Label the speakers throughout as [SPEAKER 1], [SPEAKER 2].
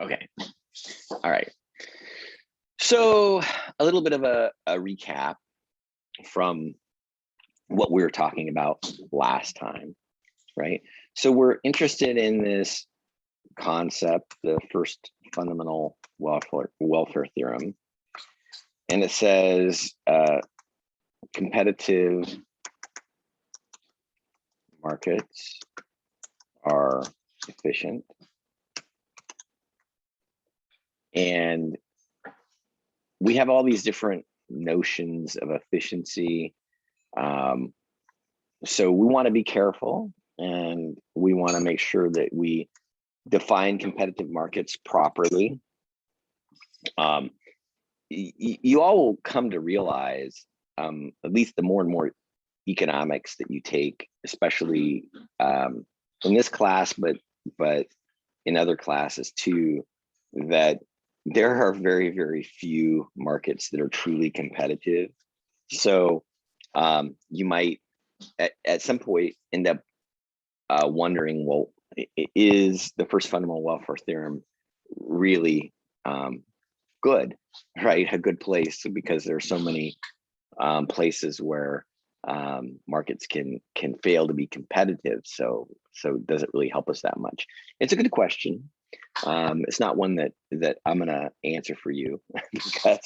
[SPEAKER 1] Okay. All right. So a little bit of a recap from what we were talking about last time, right? So we're interested in this concept, the first fundamental welfare theorem, and it says competitive markets are efficient, and we have all these different notions of efficiency. So we want to be careful, and we want to make sure that we define competitive markets properly. You all will come to realize, at least the more and more economics that you take, especially in this class, but in other classes too, that there are very, very few markets that are truly competitive. So you might at some point end up wondering, well, is the first fundamental welfare theorem really good, right? A good place, because there are so many places where markets can fail to be competitive. So does it really help us that much? It's a good question. It's not one that I'm gonna answer for you because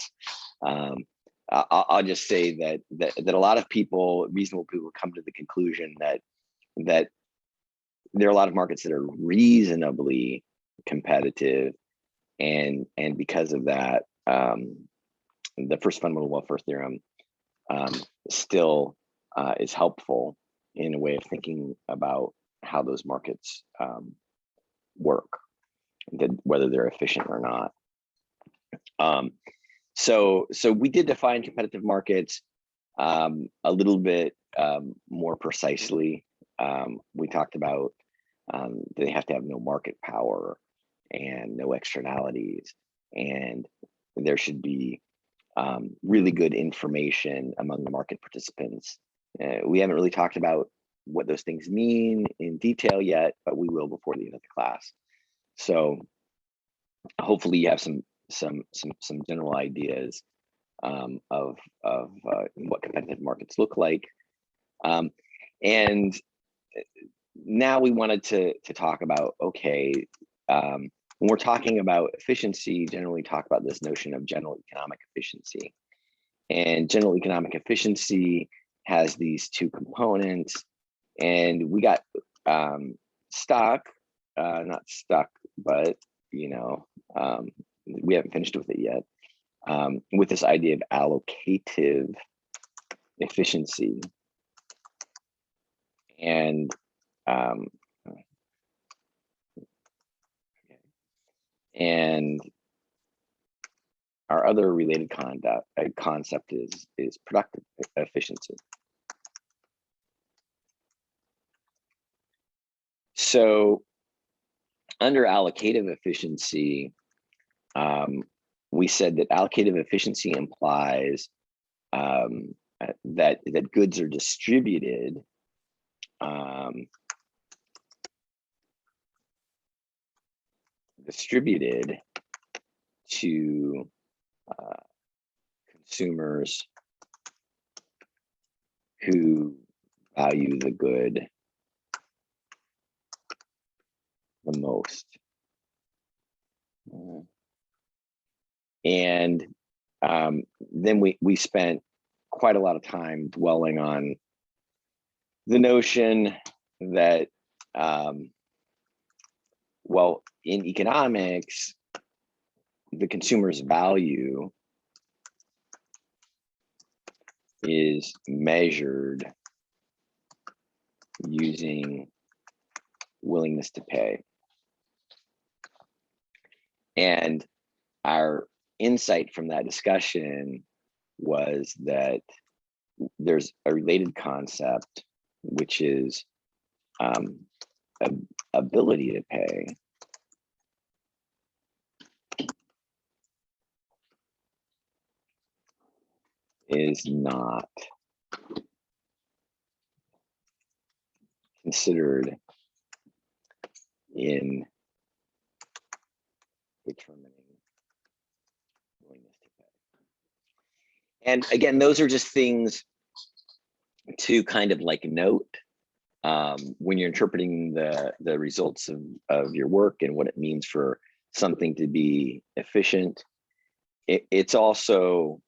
[SPEAKER 1] I'll just say that a lot of people, reasonable people, come to the conclusion that there are a lot of markets that are reasonably competitive, and because of that, the first fundamental welfare theorem still is helpful in a way of thinking about how those markets work, whether they're efficient or not. So we did define competitive markets a little bit more precisely. We talked about they have to have no market power and no externalities, and there should be really good information among the market participants. We haven't really talked about what those things mean in detail yet, but we will before the end of the class. So hopefully you have some general ideas of what competitive markets look like. And now we wanted to talk about, okay, when we're talking about efficiency, generally talk about this notion of general economic efficiency. And general economic efficiency has these two components, and we got stuck, not stuck, but we haven't finished with it yet, with this idea of allocative efficiency. And our other related concept is productive efficiency. So under allocative efficiency, we said that allocative efficiency implies that goods are distributed to consumers who value the good the most. And then we spent quite a lot of time dwelling on the notion that, well, in economics, the consumer's value is measured using willingness to pay. And our insight from that discussion was that there's a related concept, which is ability to pay. Is not considered in determining willingness to pay. And again, those are just things to kind of like note when you're interpreting the results of your work and what it means for something to be efficient. It's also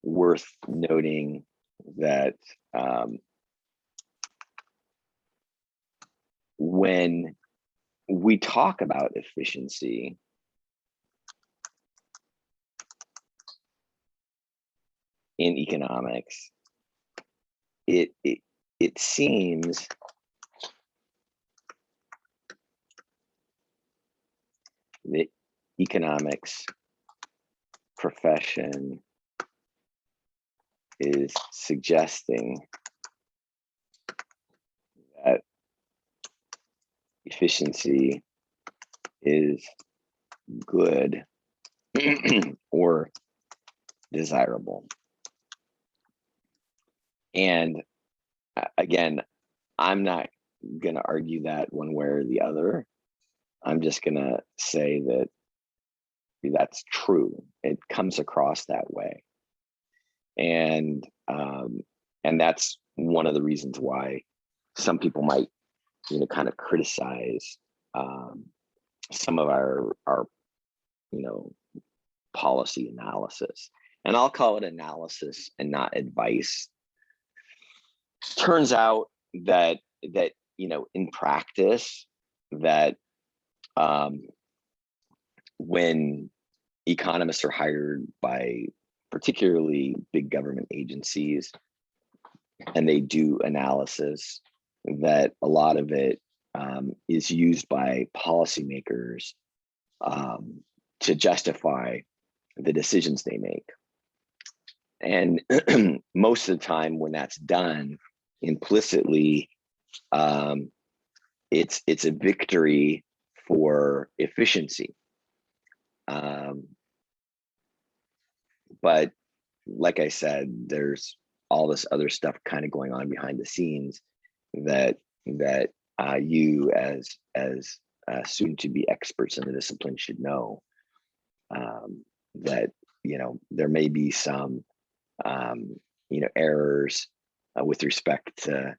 [SPEAKER 1] worth noting that when we talk about efficiency, in economics, it seems the economics profession is suggesting that efficiency is good or desirable. And again, I'm not going to argue that one way or the other. I'm just going to say that that's true. It comes across that way. And that's one of the reasons why some people might, kind of criticize some of our policy analysis. And I'll call it analysis and not advice. Turns out that in practice, that when economists are hired by particularly big government agencies and they do analysis, that a lot of it is used by policymakers to justify the decisions they make. And most of the time when that's done implicitly, it's a victory for efficiency. But like I said, there's all this other stuff kind of going on behind the scenes that you as soon-to-be experts in the discipline should know. That there may be some errors with respect to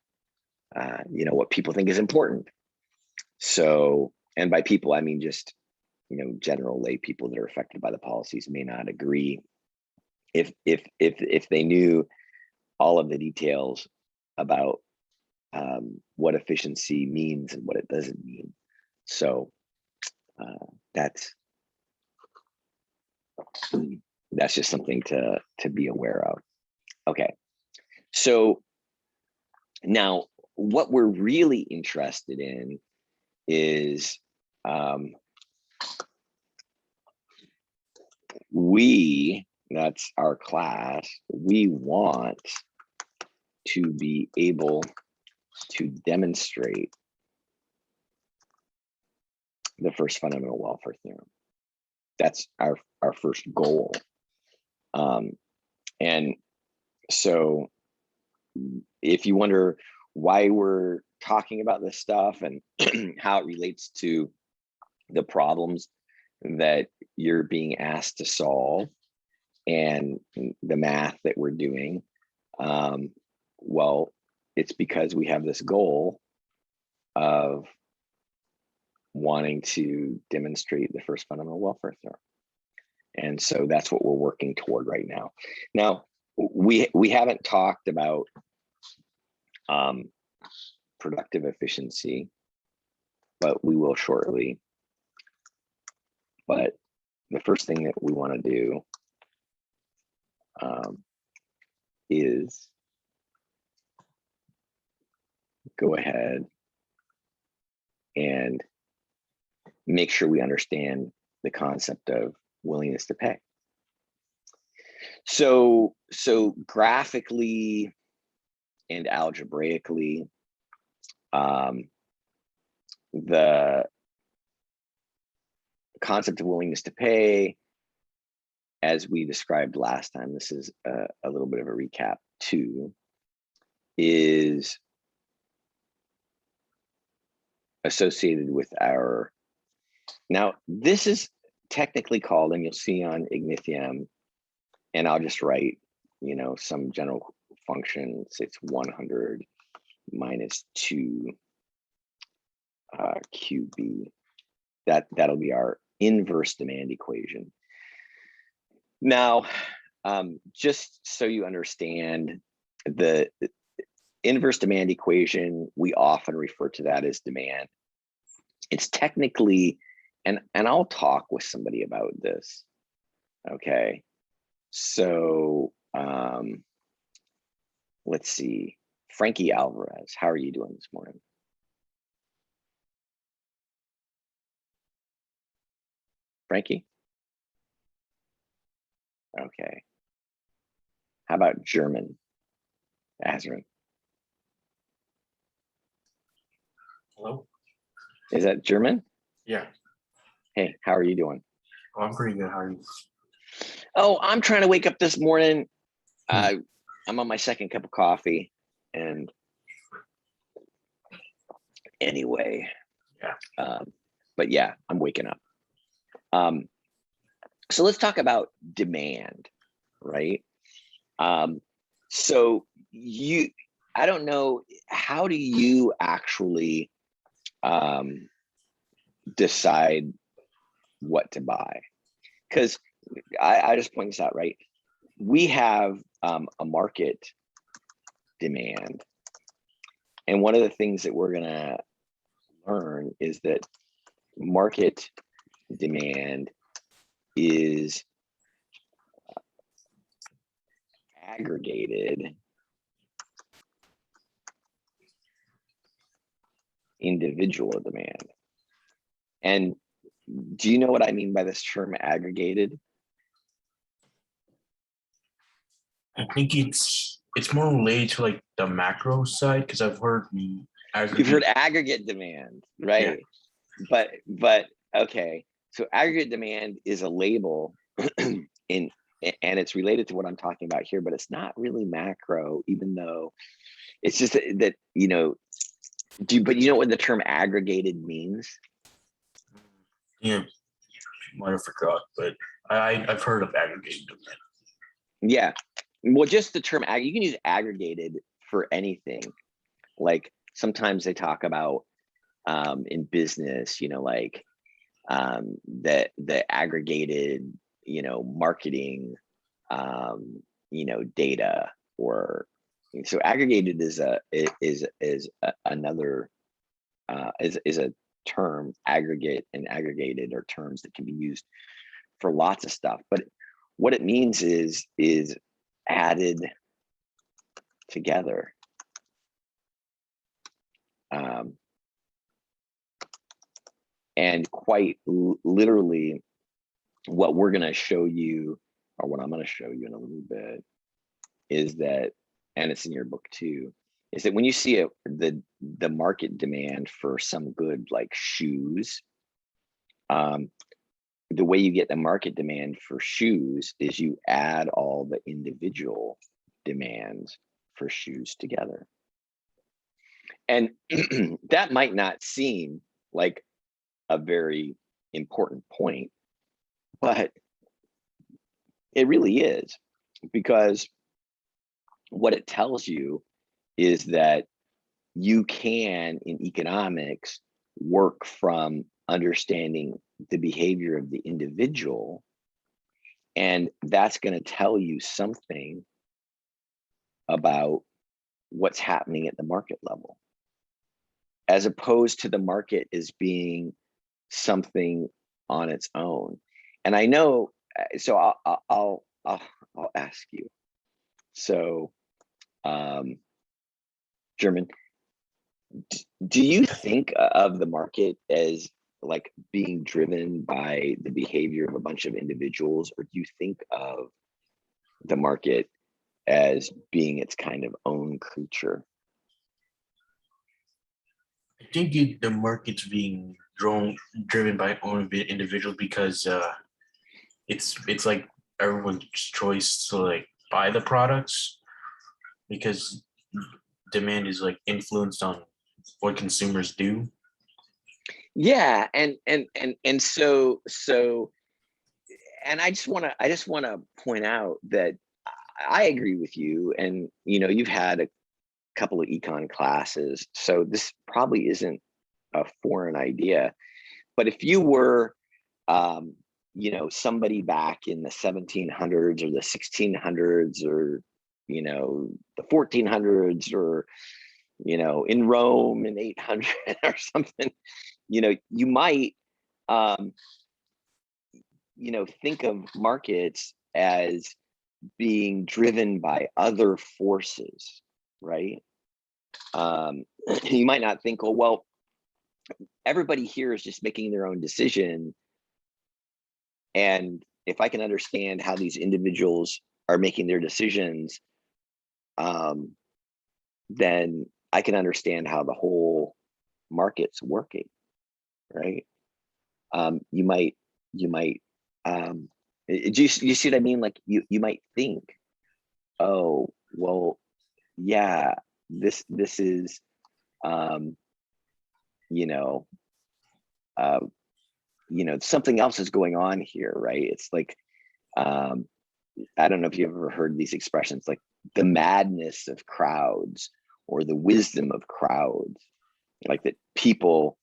[SPEAKER 1] what people think is important. So, and by people I mean just general lay people that are affected by the policies may not agree if they knew all of the details about what efficiency means and what it doesn't mean. So that's just something to be aware of. Okay, so now what we're really interested in is that's our class, we want to be able to demonstrate the first fundamental welfare theorem. That's our first goal. And so if you wonder why we're talking about this stuff and how it relates to the problems that you're being asked to solve and the math that we're doing, well, it's because we have this goal of wanting to demonstrate the first fundamental welfare theorem. And so that's what we're working toward right now. Now, we haven't talked about productive efficiency, but we will shortly. But the first thing that we want to do is go ahead and make sure we understand the concept of willingness to pay. So graphically and algebraically, the concept of willingness to pay, as we described last time, this is a little bit of a recap too, is associated with our Now, this is technically called, and you'll see on Ignithium, and I'll just write, some general function. Say it's 100 minus 2 QB. That'll be our inverse demand equation. Now, just so you understand, the inverse demand equation, we often refer to that as demand. It's technically, and I'll talk with somebody about this. Okay, so let's see, Frankie Alvarez, how are you doing this morning? Frankie? Okay. How about German? Azrin?
[SPEAKER 2] Hello?
[SPEAKER 1] Is that German?
[SPEAKER 2] Yeah.
[SPEAKER 1] Hey, how are you doing?
[SPEAKER 2] Oh, I'm pretty good. How are you?
[SPEAKER 1] Oh, I'm trying to wake up this morning. I'm on my second cup of coffee, and anyway, but yeah, I'm waking up. So let's talk about demand, right? So I don't know, how do you actually decide what to buy? Because I just point this out, right? We have a market demand, and one of the things that we're gonna learn is that market demand is aggregated individual demand. And do you know what I mean by this term, aggregated?
[SPEAKER 2] I think it's more related to like the macro side, because I've heard
[SPEAKER 1] You've heard aggregate demand, right? Yeah. But okay, so aggregate demand is a label and it's related to what I'm talking about here, but it's not really macro, even though it's just that, but you know what the term aggregated means?
[SPEAKER 2] Yeah, might have forgot, but I've heard of aggregated demand.
[SPEAKER 1] Yeah, well, just the term you can use aggregated for anything. Like sometimes they talk about in business, like the aggregated, marketing, data, or so aggregated is another is a term. Aggregate and aggregated are terms that can be used for lots of stuff, but what it means is added together. And quite literally, what we're going to show you, or what I'm going to show you in a little bit, is that, and it's in your book too, is that when you see the market demand for some good like shoes, the way you get the market demand for shoes is you add all the individual demands for shoes together. And that might not seem like a very important point, but it really is, because what it tells you is that you can, in economics, work from understanding the behavior of the individual, and that's going to tell you something about what's happening at the market level, as opposed to the market as being something on its own. And I know, so I'll ask you. So, German, do you think of the market as like being driven by the behavior of a bunch of individuals, or do you think of the market as being its kind of own creature?
[SPEAKER 2] I think the market's being driven by own individuals, because it's like everyone's choice to like buy the products, because demand is like influenced on what consumers do.
[SPEAKER 1] Yeah, and so and I just want to point out that I agree with you, and you've had a couple of econ classes, so this probably isn't a foreign idea. But if you were somebody back in the 1700s or the 1600s or the 1400s or in Rome in 800 or something, you might um, think of markets as being driven by other forces, right? You might not think, oh, well, everybody here is just making their own decision. And if I can understand how these individuals are making their decisions, then I can understand how the whole market's working, right? You might, do you see what I mean? Like you might think, oh, well, yeah, this is, you know, something else is going on here, right? It's like, I don't know if you've ever heard these expressions, like the madness of crowds or the wisdom of crowds, like that people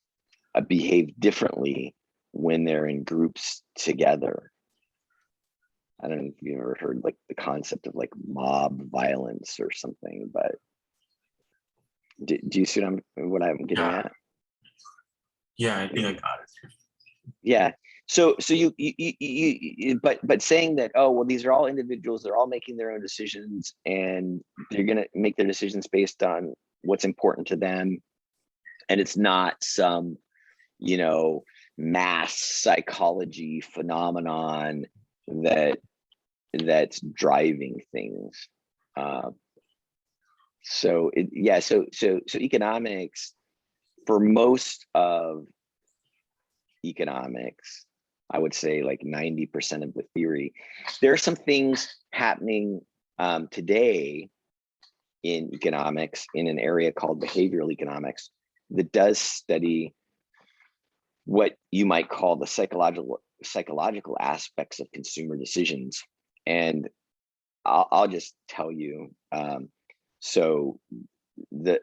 [SPEAKER 1] behave differently when they're in groups together. I don't know if you've ever heard like the concept of like mob violence or something, but do you see what I'm getting
[SPEAKER 2] Yeah,
[SPEAKER 1] at?
[SPEAKER 2] yeah, I think I got it.
[SPEAKER 1] Yeah. So but saying that, oh, well, these are all individuals, they're all making their own decisions and they're going to make their decisions based on what's important to them. And it's not some, mass psychology phenomenon that's driving things. So economics, for most of economics, I would say like 90% of the theory, there are some things happening today in economics in an area called behavioral economics that does study what you might call the psychological aspects of consumer decisions. And I'll just tell you, so the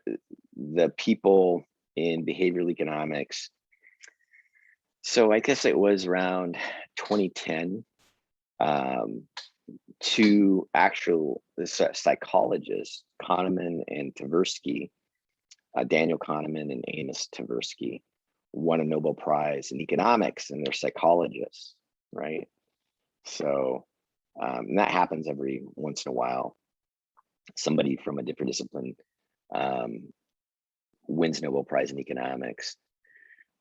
[SPEAKER 1] people in behavioral economics, so I guess it was around 2010, two actual psychologists, Kahneman and Tversky, Daniel Kahneman and Amos Tversky, won a Nobel Prize in economics, and they're psychologists, right? So and that happens every once in a while. Somebody from a different discipline wins Nobel Prize in economics,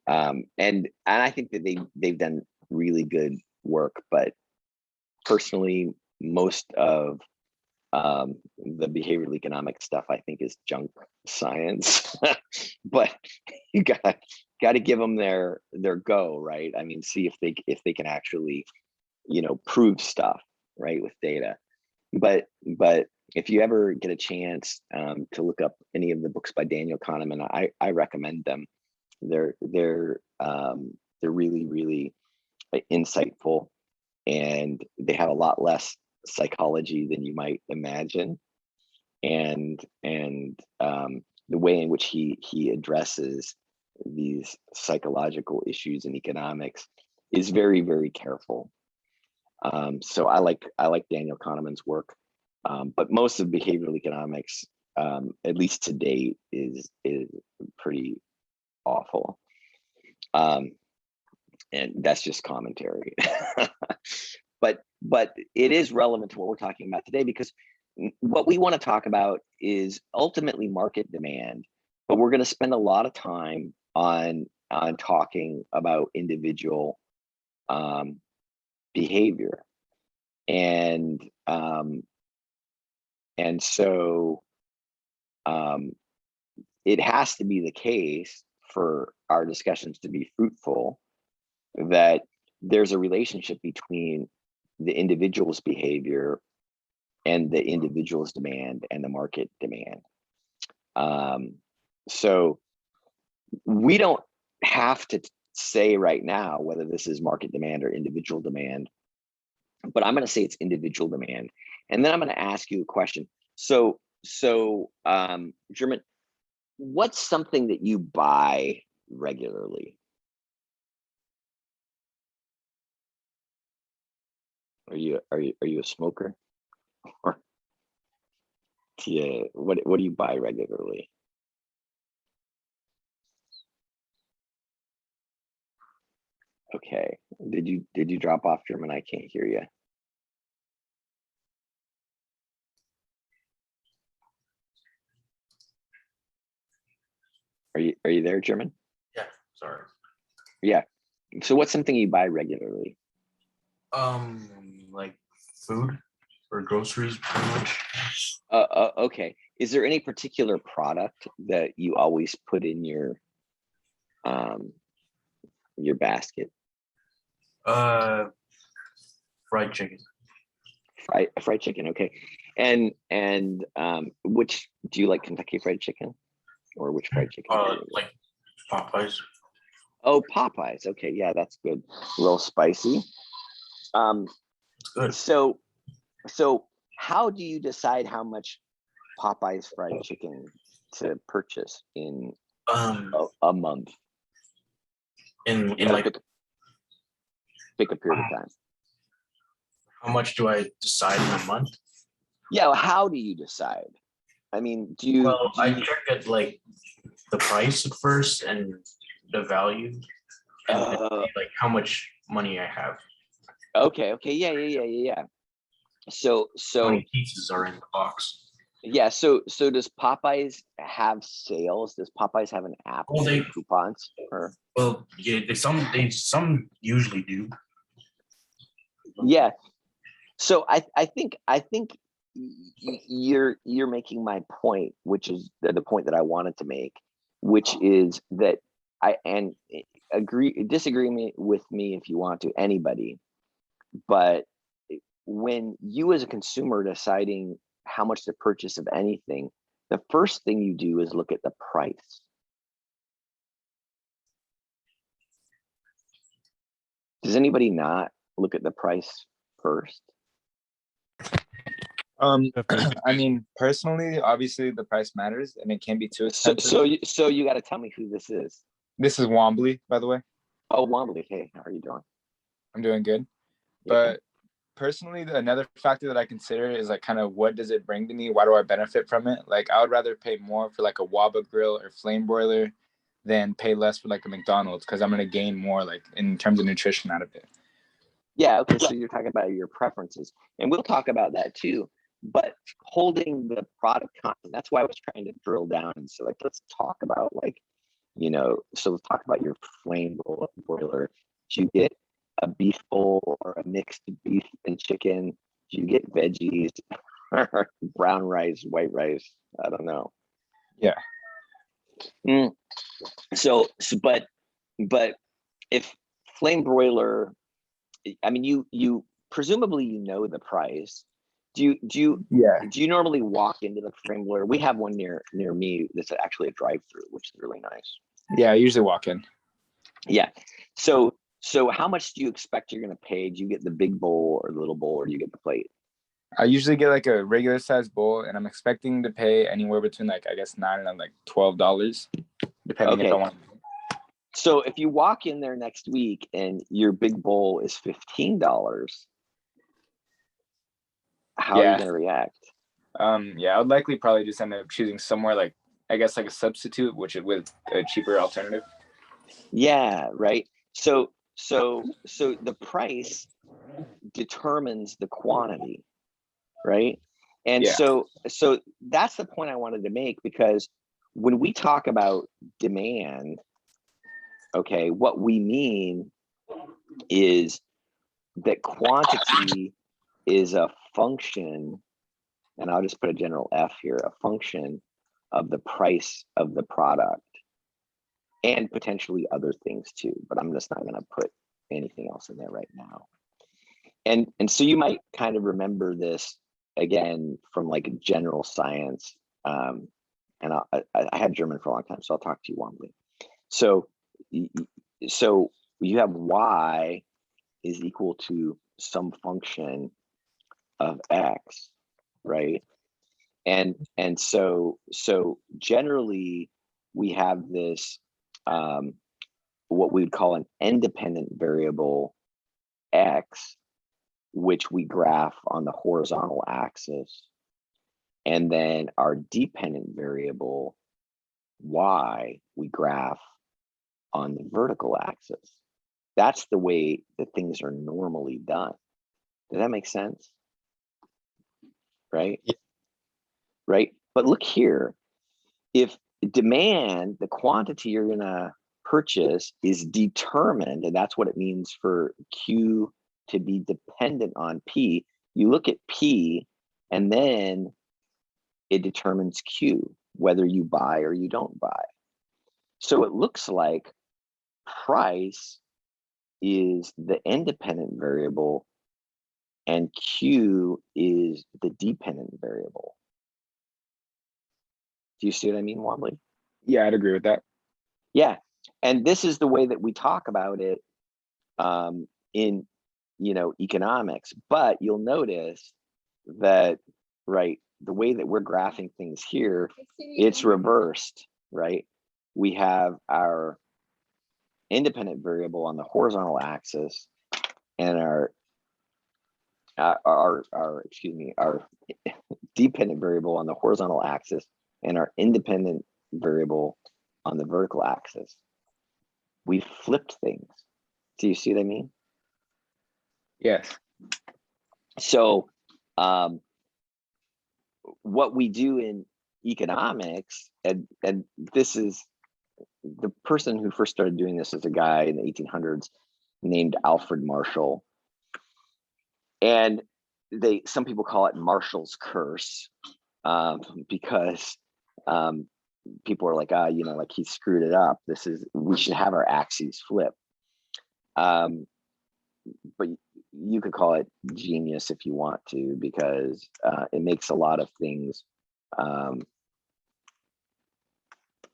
[SPEAKER 1] and I think that they've done really good work. But personally, most of the behavioral economic stuff I think is junk science. But you gotta give them their go, right? I mean, see if they can actually prove stuff, right, with data. But if you ever get a chance to look up any of the books by Daniel Kahneman, I recommend them. They're really, really insightful, and they have a lot less psychology than you might imagine. And the way in which he addresses these psychological issues in economics is very, very careful. So I like Daniel Kahneman's work, but most of behavioral economics, at least to date, is pretty awful. And that's just commentary. but it is relevant to what we're talking about today, because what we want to talk about is ultimately market demand, but we're going to spend a lot of time on talking about individual behavior. And so it has to be the case for our discussions to be fruitful that there's a relationship between the individual's behavior and the individual's demand and the market demand. So we don't have to say right now whether this is market demand or individual demand, but I'm going to say it's individual demand. And then I'm going to ask you a question. So German, what's something that you buy regularly? Are you a smoker? Or yeah, what do you buy regularly? Okay. Did you drop off, German? I can't hear you. Are you there, German?
[SPEAKER 2] Yeah, sorry.
[SPEAKER 1] Yeah. So what's something you buy regularly?
[SPEAKER 2] Like food or groceries, pretty much.
[SPEAKER 1] Okay. Is there any particular product that you always put in your basket?
[SPEAKER 2] Fried chicken.
[SPEAKER 1] Fried chicken. Okay. And which do you like, Kentucky Fried Chicken, or which fried chicken?
[SPEAKER 2] Like Popeyes.
[SPEAKER 1] Oh, Popeyes. Okay, yeah, that's good. A little spicy.
[SPEAKER 2] It's good.
[SPEAKER 1] So how do you decide how much Popeyes fried chicken to purchase in a month?
[SPEAKER 2] In like
[SPEAKER 1] pick a period of time.
[SPEAKER 2] how much do I decide in a month?
[SPEAKER 1] Yeah, well, how do you decide? I mean,
[SPEAKER 2] I check at like the price at first and the value, and then see, like how much money I have.
[SPEAKER 1] Okay, yeah. So
[SPEAKER 2] How many pieces are in the box?
[SPEAKER 1] yeah, so does Popeyes have sales? Does Popeyes have an app with coupons? Or
[SPEAKER 2] well, yeah, some usually do.
[SPEAKER 1] yeah. So I think you're making my point, which is the point that I wanted to make, which is that disagree with me if you want to, anybody, but when you as a consumer deciding how much to purchase of anything, the first thing you do is look at the price. Does anybody not look at the price first?
[SPEAKER 3] I mean, personally, obviously the price matters and it can be too expensive.
[SPEAKER 1] So you got to tell me who this is.
[SPEAKER 3] This is Wombly, by the way.
[SPEAKER 1] Oh, Wombly. Hey, how are you doing?
[SPEAKER 3] I'm doing good. But personally, another factor that I consider is like kind of what does it bring to me? Why do I benefit from it? Like I would rather pay more for like a Waba grill or flame broiler than pay less for like a McDonald's, because I'm going to gain more like in terms of nutrition out of it.
[SPEAKER 1] Yeah, okay, so you're talking about your preferences, and we'll talk about that too. But holding the product content, that's why I was trying to drill down. And so like, let's talk about like, so let's talk about your flame broiler. Do you get a beef bowl or a mixed beef and chicken? Do you get veggies, brown rice, white rice? I don't know.
[SPEAKER 3] Yeah.
[SPEAKER 1] So, but if flame broiler, I mean, you presumably the price. Do you normally walk into the flame broiler? We have one near me that's actually a drive-through, which is really nice.
[SPEAKER 3] Yeah, I usually walk in.
[SPEAKER 1] Yeah. So how much do you expect you're going to pay? Do you get the big bowl or the little bowl, or do you get the plate?
[SPEAKER 3] I usually get like a regular size bowl, and I'm expecting to pay anywhere between like, I guess, $9 and like $12, depending if I want.
[SPEAKER 1] So if you walk in there next week and your big bowl is $15, how are you going to react?
[SPEAKER 3] Yeah, I would likely probably just end up choosing somewhere like, I guess, like a substitute, with a cheaper alternative.
[SPEAKER 1] Yeah, right. So the price determines the quantity, right? And so that's the point I wanted to make, because when we talk about demand, okay, what we mean is that quantity is a function, and I'll just put a general F here, a function of the price of the product, and potentially other things too, but I'm just not going to put anything else in there right now. And so you might kind of remember this again from like general science. And I had German for a long time, so I'll talk to you, Wombly. So So you have y is equal to some function of x, right? And so generally we have this what we'd call an independent variable x, which we graph on the horizontal axis, and then our dependent variable y we graph on the vertical axis. That's the way that things are normally done. Does that make sense? Right?
[SPEAKER 3] Yeah.
[SPEAKER 1] Right. But look here, if demand, the quantity you're gonna purchase, is determined, and that's what it means for Q to be dependent on P, you look at P and then it determines Q, whether you buy or you don't buy. So it looks like price is the independent variable and Q is the dependent variable. Do you see what I mean, Wobbly?
[SPEAKER 3] Yeah, I'd agree with that.
[SPEAKER 1] Yeah, and this is the way that we talk about it in economics. But you'll notice that, right, the way that we're graphing things here, it's reversed, right? We have our independent variable on the horizontal axis and our dependent variable on the horizontal axis and our independent variable on the vertical axis. We flipped things. Do you see what I mean?
[SPEAKER 3] Yes.
[SPEAKER 1] So what we do in economics, and this is the person who first started doing this is a guy in the 1800s named Alfred Marshall. And some people call it Marshall's curse, because people are like, like he screwed it up. We should have our axes flip. But you could call it genius if you want to, because it makes a lot of things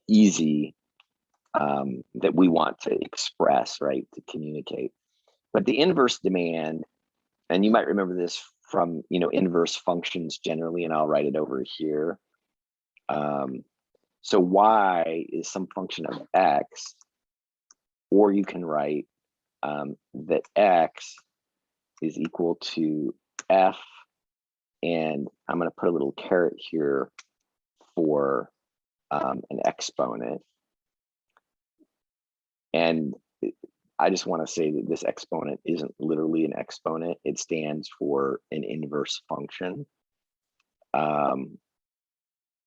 [SPEAKER 1] easy that we want to express, right, to communicate. But the inverse demand, and you might remember this from inverse functions generally, and I'll write it over here. So y is some function of x, or you can write that x is equal to f, and I'm going to put a little caret here for an exponent. And I just want to say that this exponent isn't literally an exponent. It stands for an inverse function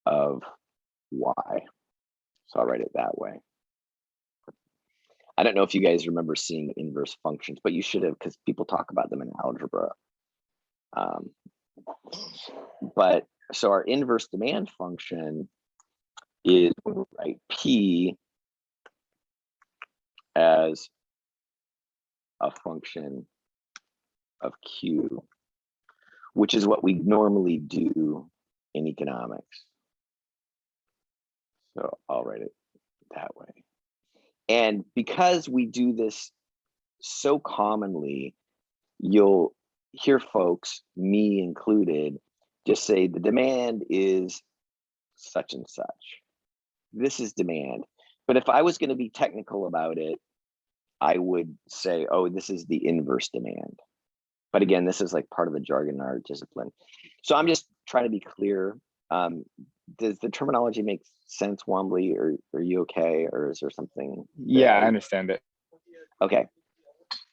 [SPEAKER 1] of y. So I'll write it that way. I don't know if you guys remember seeing inverse functions, but you should have, because people talk about them in algebra. But so our inverse demand function is, right, P as a function of Q, which is what we normally do in economics. So I'll write it that way. And because we do this so commonly, you'll hear folks, me included, just say the demand is such and such. This is demand. But if I was going to be technical about it, I would say, oh, this is the inverse demand. But again, this is like part of the jargon in our discipline. So I'm just trying to be clear. Does the terminology make sense, Wombly? Or are you okay? Or is there something?
[SPEAKER 3] Yeah, I understand it.
[SPEAKER 1] Okay.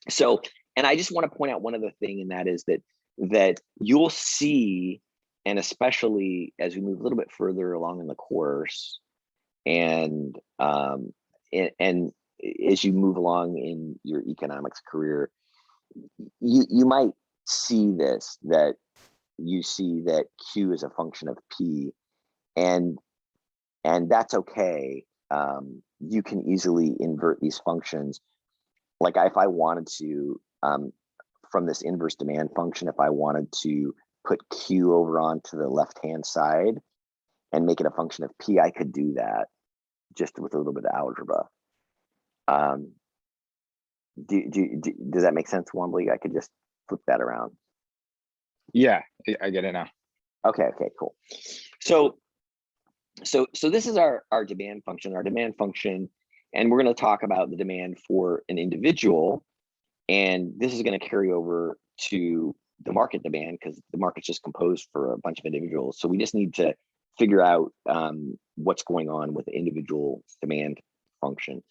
[SPEAKER 1] So, and I just want to point out one other thing, and that is that you'll see, and especially as we move a little bit further along in the course, and as you move along in your economics career, you might see this, that you see that Q is a function of P, and that's okay. You can easily invert these functions. Like if I wanted to, from this inverse demand function, if I wanted to put Q over onto the left-hand side and make it a function of P, I could do that just with a little bit of algebra. Does that make sense, Wombly? I could just flip that around.
[SPEAKER 3] Yeah, I get it now.
[SPEAKER 1] Okay, cool. So this is our demand function, and we're going to talk about the demand for an individual, and this is going to carry over to the market demand because the market's just composed for a bunch of individuals. So we just need to figure out what's going on with the individual demand function.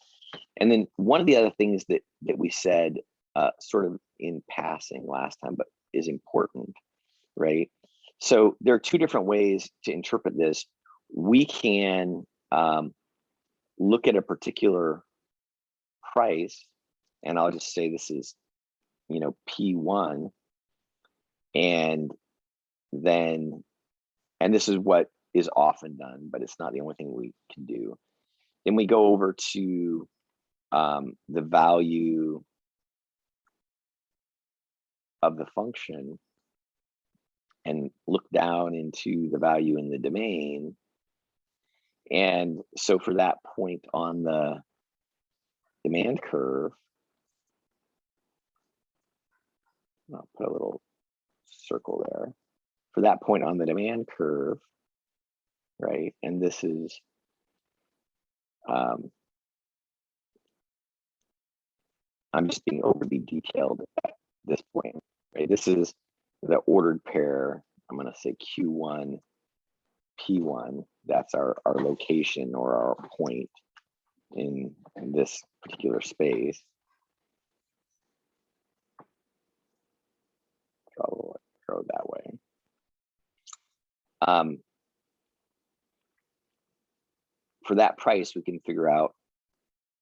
[SPEAKER 1] And then one of the other things that we said sort of in passing last time, but is important, right? So there are two different ways to interpret this. We can look at a particular price, and I'll just say this is, P1, and this is what is often done, but it's not the only thing we can do. Then we go over to the value of the function and look down into the value in the domain. And so for that point on the demand curve, I'll put a little circle there. For that point on the demand curve, right? And this is I'm just being overly detailed at this point, right? This is the ordered pair. I'm going to say Q1, P1. That's our location or our point in this particular space. Draw a little arrow that way. For that price, we can figure out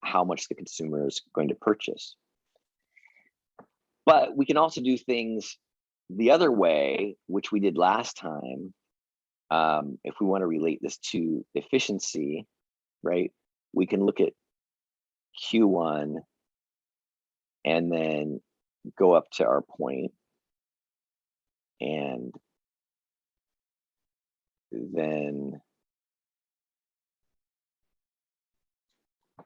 [SPEAKER 1] how much the consumer is going to purchase. But we can also do things the other way, which we did last time. If we want to relate this to efficiency, right? We can look at Q1 and then go up to our point and then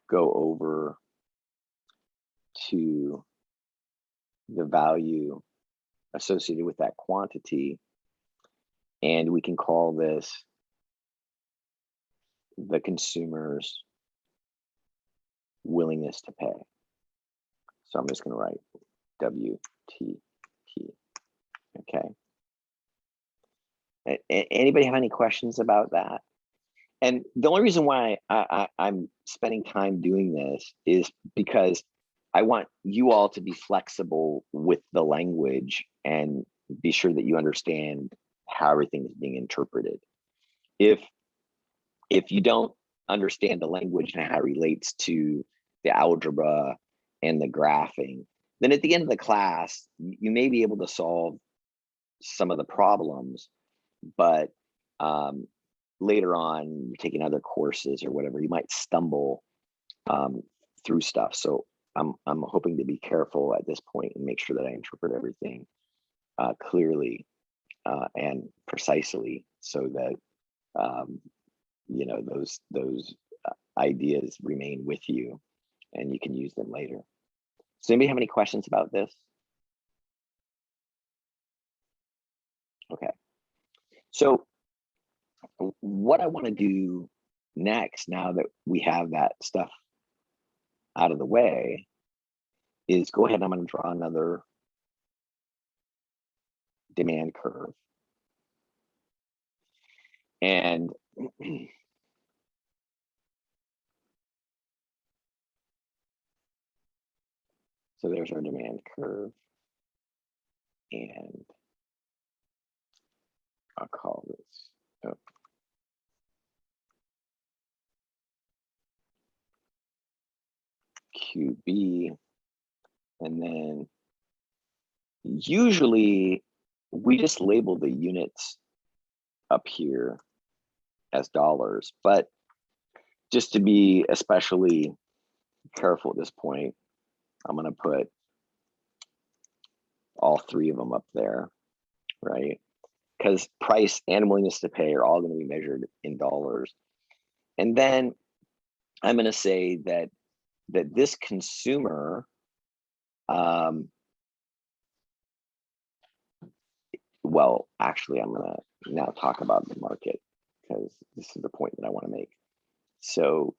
[SPEAKER 1] go over to the value associated with that quantity, and we can call this the consumer's willingness to pay. So I'm just going to write WTP. Okay. Anybody have any questions about that? And the only reason why I'm spending time doing this is because I want you all to be flexible with the language and be sure that you understand how everything is being interpreted. If you don't understand the language and how it relates to the algebra and the graphing, then at the end of the class, you may be able to solve some of the problems, but later on, you're taking other courses or whatever, you might stumble through stuff. So I'm hoping to be careful at this point and make sure that I interpret everything clearly and precisely, so that those ideas remain with you and you can use them later. Does anybody have any questions about this? Okay. So what I want to do next, now that we have that stuff out of the way, is go ahead and I'm going to draw another demand curve. And so there's our demand curve. And I'll call this QB. And then usually we just label the units up here as dollars, but just to be especially careful at this point, I'm going to put all three of them up there, right? Because price and willingness to pay are all going to be measured in dollars. And then I'm going to say that that this consumer, well, actually, I'm gonna now talk about the market because this is the point that I want to make. So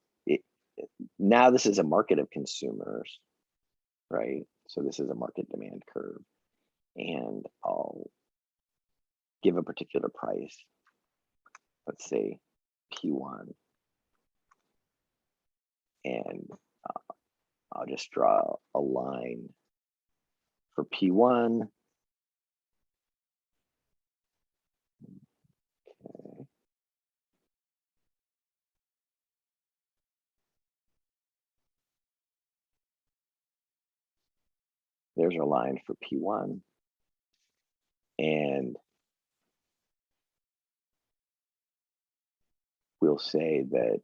[SPEAKER 1] now this is a market of consumers, right? So this is a market demand curve, and I'll give a particular price. Let's say P1, and I'll just draw a line for P1. Okay. There's our line for P1. And we'll say that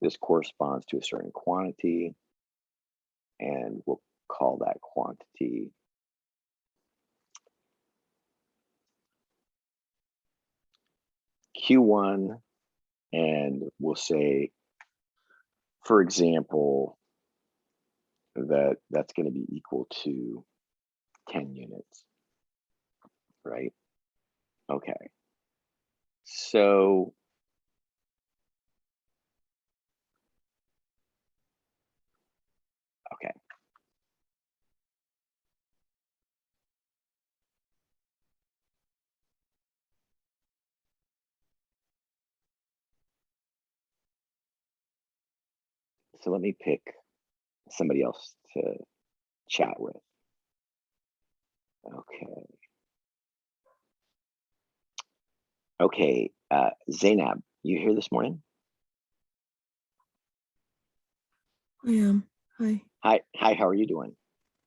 [SPEAKER 1] this corresponds to a certain quantity, and we'll call that quantity Q1, and we'll say, for example, that that's going to be equal to 10 units, right? Okay. So okay. So let me pick somebody else to chat with. Okay. Okay, Zainab, you here this morning?
[SPEAKER 4] I am. Hi.
[SPEAKER 1] Hi, how are you doing?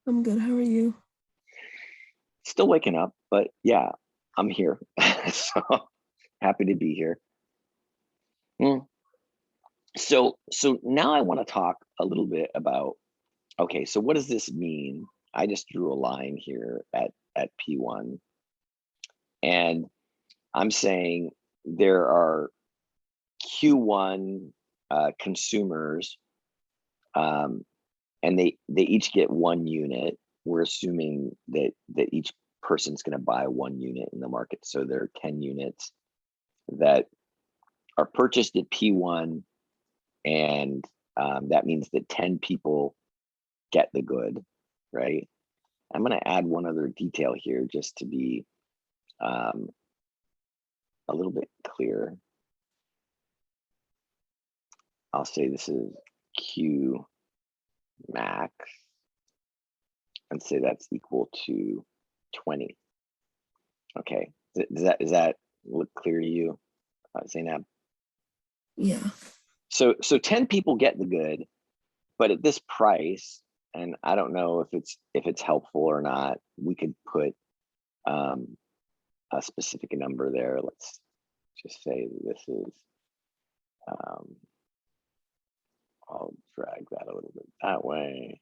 [SPEAKER 4] I'm good. How are you?
[SPEAKER 1] Still waking up, but yeah, I'm here. So happy to be here. So now I want to talk a little bit about, okay, so what does this mean? I just drew a line here at P1, and I'm saying there are Q1 consumers, and they each get 1 unit. We're assuming that each person's going to buy 1 unit in the market, so there are 10 units that are purchased at P1, and that means that 10 people get the good, right? I'm going to add one other detail here just to be a little bit clearer. I'll say this is Q max, and say that's equal to 20. Okay, does that look clear to you, Zainab?
[SPEAKER 4] Yeah.
[SPEAKER 1] So 10 people get the good, but at this price, and I don't know if it's helpful or not, we could put a specific number there. Let's just say this is, I'll drag that a little bit that way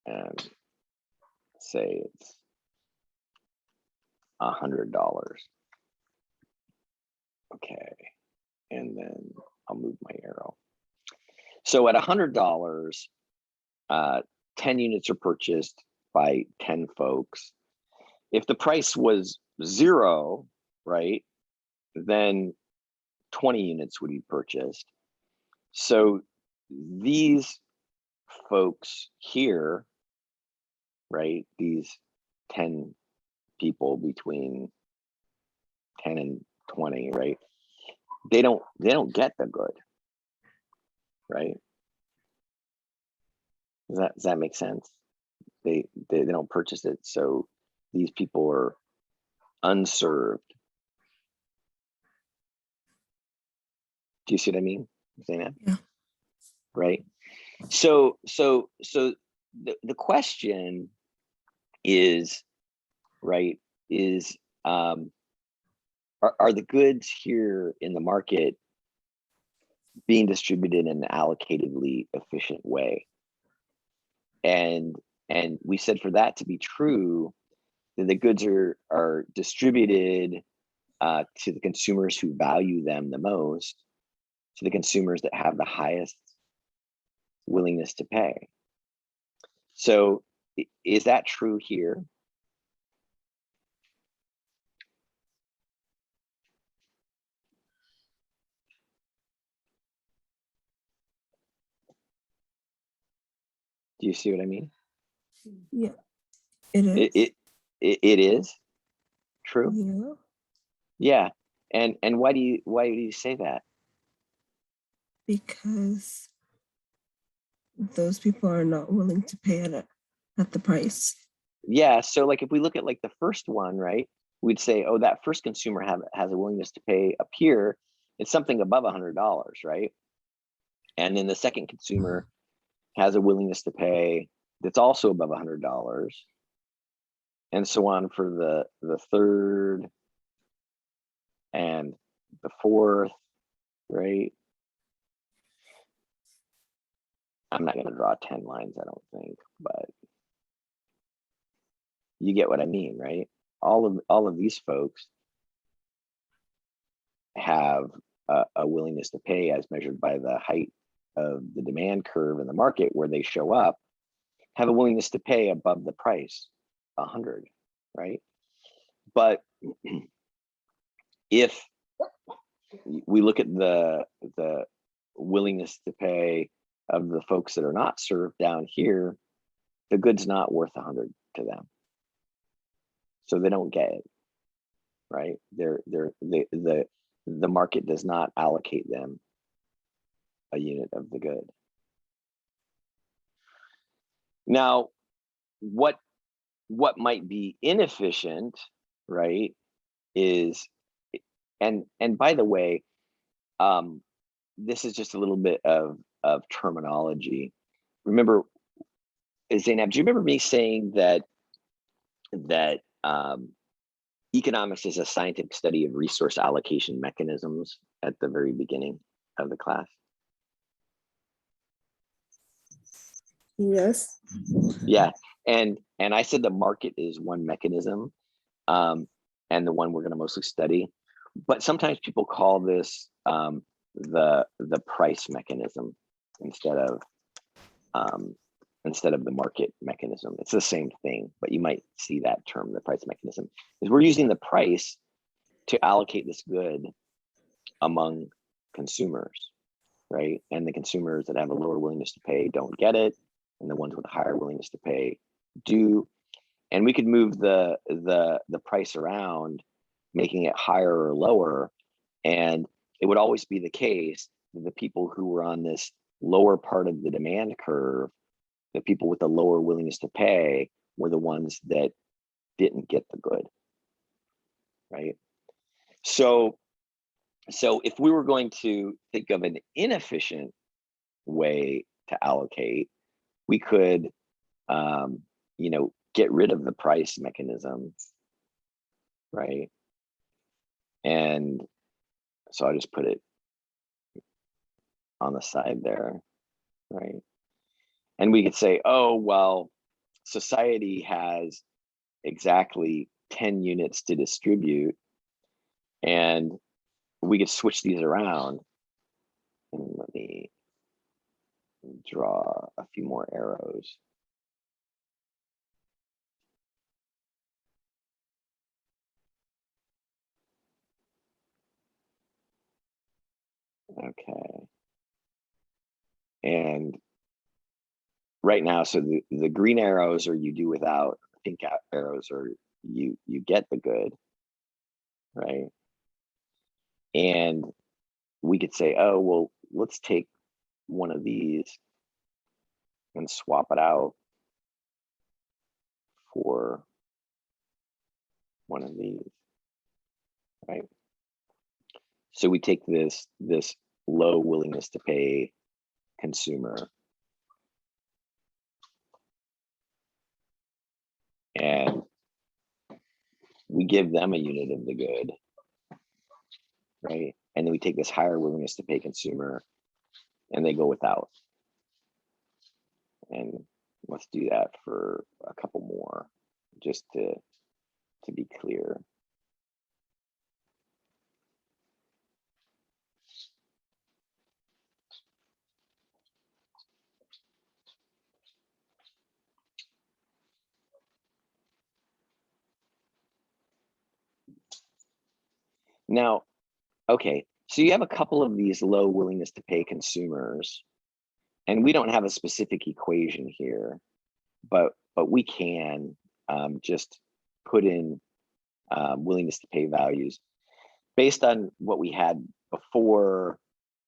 [SPEAKER 1] and say it's $100. Okay, and then I'll move my arrow. So at $100, 10 units are purchased by 10 folks. If the price was 0, right, then 20 units would be purchased. So these folks here, right, these 10 people between 10 and 20, right, they don't get the good, right? Does that make sense? They don't purchase it, so these people are unserved. Do you see what I mean, Zainab?
[SPEAKER 4] Yeah.
[SPEAKER 1] Right. So the question is, right, is are the goods here in the market being distributed in an allocatively efficient way? And we said for that to be true, that the goods are distributed to the consumers who value them the most, to the consumers that have the highest willingness to pay. So is that true here? Do you see what I mean?
[SPEAKER 4] Yeah, it is.
[SPEAKER 1] It is true.
[SPEAKER 4] Yeah,
[SPEAKER 1] Yeah. And why do you say that?
[SPEAKER 4] because those people are not willing to pay at the price.
[SPEAKER 1] Yeah. So like if we look at like the first one, right, we'd say, oh, that first consumer has a willingness to pay up here. It's something above $100, right? And then the second consumer has a willingness to pay that's also above $100, and so on for the third and the fourth, right? I'm not going to draw 10 lines, I don't think, but you get what I mean, right? All of these folks have a willingness to pay as measured by the height of the demand curve in the market where they show up, have a willingness to pay above the price, 100, right? But if we look at the willingness to pay of the folks that are not served down here, the good's not worth 100 to them, so they don't get it, right? The market does not allocate them a unit of the good. Now, what might be inefficient, right, is, and by the way, this is just a little bit of terminology. Remember, Zainab, do you remember me saying that economics is a scientific study of resource allocation mechanisms at the very beginning of the class?
[SPEAKER 4] Yes.
[SPEAKER 1] Yeah, and I said the market is one mechanism, and the one we're going to mostly study. But sometimes people call this the price mechanism instead of the market mechanism. It's the same thing, but you might see that term, the price mechanism, is we're using the price to allocate this good among consumers, right? And the consumers that have a lower willingness to pay don't get it, and the ones with a higher willingness to pay do. And we could move the price around, making it higher or lower, and it would always be the case that the people who were on this lower part of the demand curve, the people with the lower willingness to pay, were the ones that didn't get the good, right? So if we were going to think of an inefficient way to allocate, we could get rid of the price mechanism, right? And so I'll just put it on the side there, right? And we could say, oh, well, society has exactly 10 units to distribute, and we could switch these around. And let me draw a few more arrows. Okay. And right now, so the green arrows are you do without, pink arrows are you get the good, right? And we could say, oh, well, let's take one of these and swap it out for one of these, right? So we take this low willingness to pay consumer, and we give them a unit of the good, right? And then we take this higher willingness to pay consumer, and they go without. And let's do that for a couple more, just to be clear. Now, okay, so you have a couple of these low willingness to pay consumers, and we don't have a specific equation here, but we can just put in willingness to pay values based on what we had before.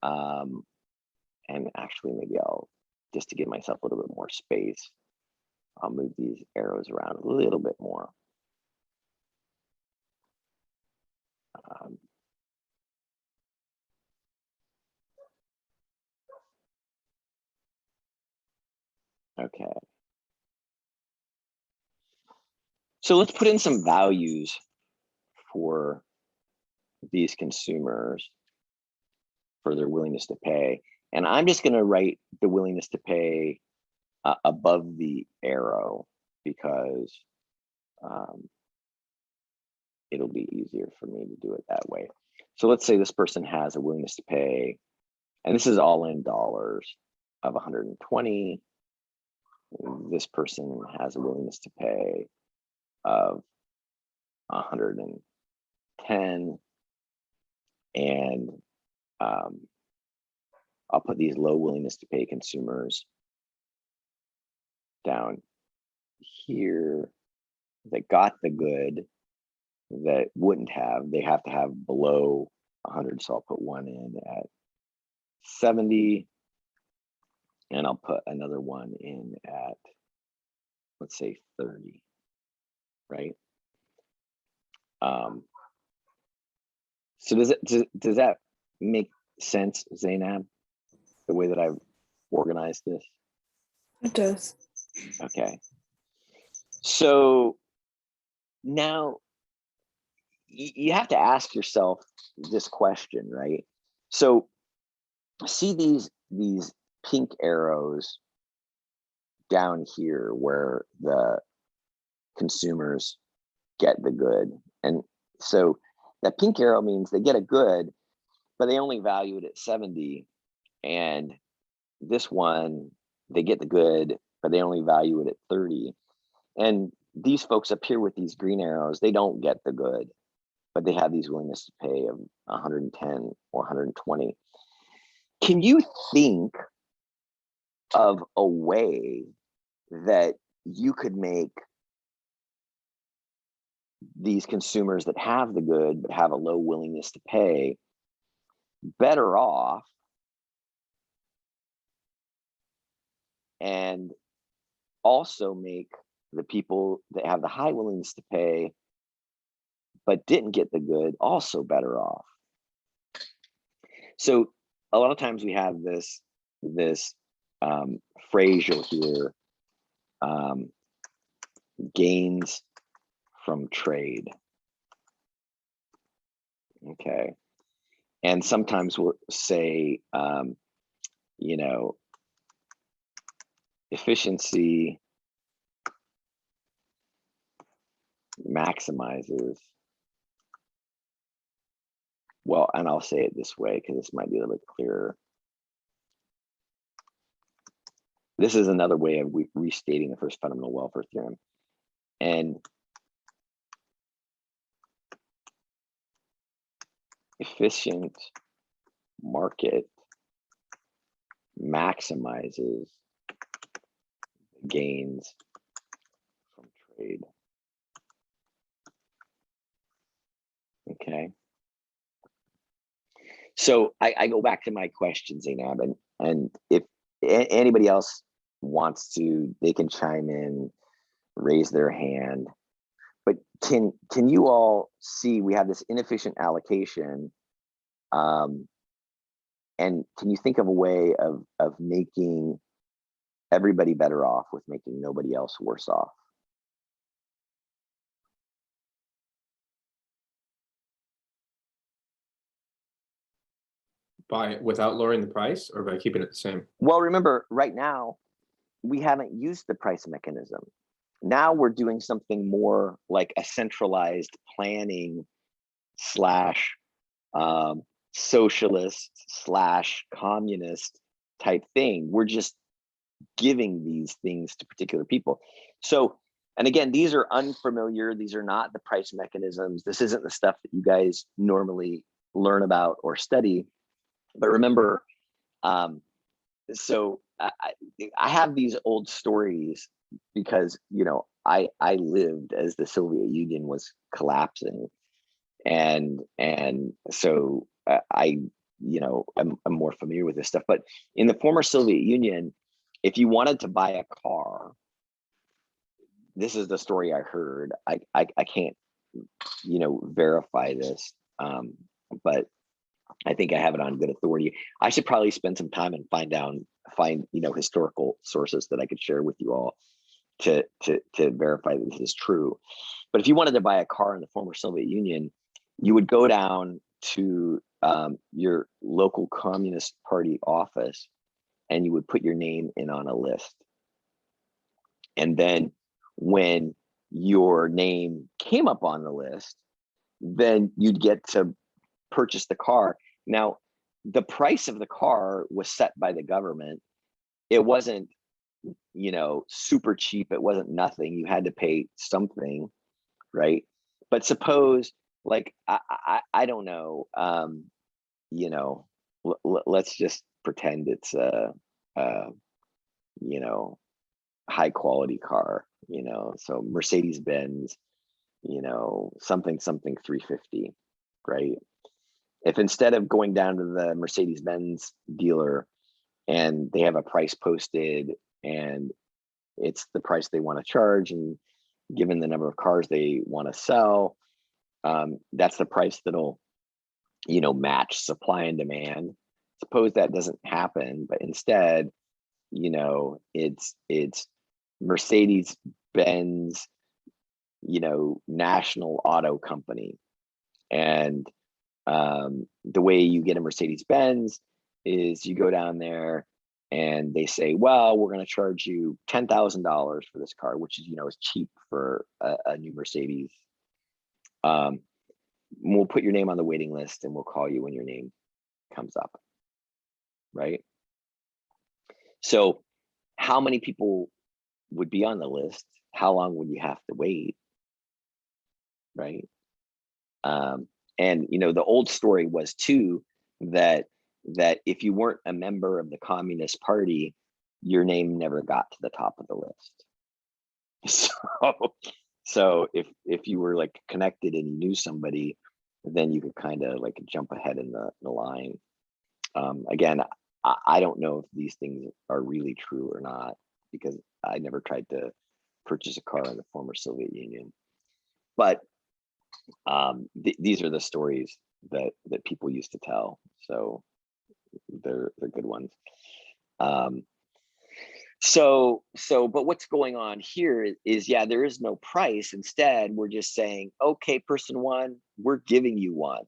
[SPEAKER 1] And actually, maybe I'll, just to give myself a little bit more space, I'll move these arrows around a little bit more. Okay. So let's put in some values for these consumers for their willingness to pay. And I'm just going to write the willingness to pay above the arrow because it'll be easier for me to do it that way. So let's say this person has a willingness to pay, and this is all in dollars, of 120. This person has a willingness to pay of 110. And I'll put these low willingness to pay consumers down here that got the good that wouldn't have. They have to have below 100. So I'll put one in at 70. And I'll put another one in at, let's say 30, right? So does that make sense, Zainab, the way that I've organized this?
[SPEAKER 5] It does.
[SPEAKER 1] Okay. So now you have to ask yourself this question, right? So see these pink arrows down here where the consumers get the good. And so that pink arrow means they get a good, but they only value it at 70. And this one, they get the good, but they only value it at 30. And these folks up here with these green arrows, they don't get the good, but they have these willingness to pay of 110 or 120. Can you think of a way that you could make these consumers that have the good but have a low willingness to pay better off, and also make the people that have the high willingness to pay but didn't get the good also better off? So a lot of times we have this phrase you'll hear, gains from trade. Okay. And sometimes we'll say, you know, efficiency maximizes. Well, and I'll say it this way because this might be a little bit clearer. This is another way of restating the first fundamental welfare theorem. And efficient market maximizes gains from trade. Okay. So I go back to my question, Zainab, and if anybody else wants to, they can chime in, raise their hand. But can you all see we have this inefficient allocation, and can you think of a way of making everybody better off with making nobody else worse off?
[SPEAKER 6] Without lowering the price, or by keeping it the same?
[SPEAKER 1] Well, remember, right now, we haven't used the price mechanism. Now we're doing something more like a centralized planning slash socialist slash communist type thing. We're just giving these things to particular people. So And again, these are unfamiliar. These are not the price mechanisms. This isn't the stuff that you guys normally learn about or study. But remember, so I have these old stories because, you know, I lived as the Soviet Union was collapsing. And so I, you know, I'm more familiar with this stuff. But in the former Soviet Union, if you wanted to buy a car, this is the story I heard. I can't, you know, verify this, but I think I have it on good authority. I should probably spend some time and find, you know, historical sources that I could share with you all to verify that this is true. But if you wanted to buy a car in the former Soviet Union, you would go down to your local Communist Party office and you would put your name in on a list. And then when your name came up on the list, then you'd get to purchase the car. Now, the price of the car was set by the government. It wasn't, you know, super cheap. It wasn't nothing. You had to pay something, right? But suppose, like, I don't know, you know, let's just pretend it's a you know, high quality car, you know, so Mercedes Benz, you know, something 350, right? If instead of going down to the Mercedes Benz dealer and they have a price posted and it's the price they want to charge, and given the number of cars they want to sell, that's the price that'll, you know, match supply and demand. Suppose that doesn't happen, but instead, you know, it's Mercedes Benz, you know, National Auto Company. And the way you get a Mercedes Benz is you go down there and they say, well, we're going to charge you $10,000 for this car, which is, you know, is cheap for a new Mercedes. We'll put your name on the waiting list and we'll call you when your name comes up, right? So how many people would be on the list? How long would you have to wait, right? And, you know, the old story was too, that if you weren't a member of the Communist Party, your name never got to the top of the list. So if you were like connected and you knew somebody, then you could kind of like jump ahead in the line. Again, I don't know if these things are really true or not, because I never tried to purchase a car in the former Soviet Union. But these are the stories that people used to tell, so they're good ones. But what's going on here is, yeah, there is no price. Instead, we're just saying, okay, person one, we're giving you one,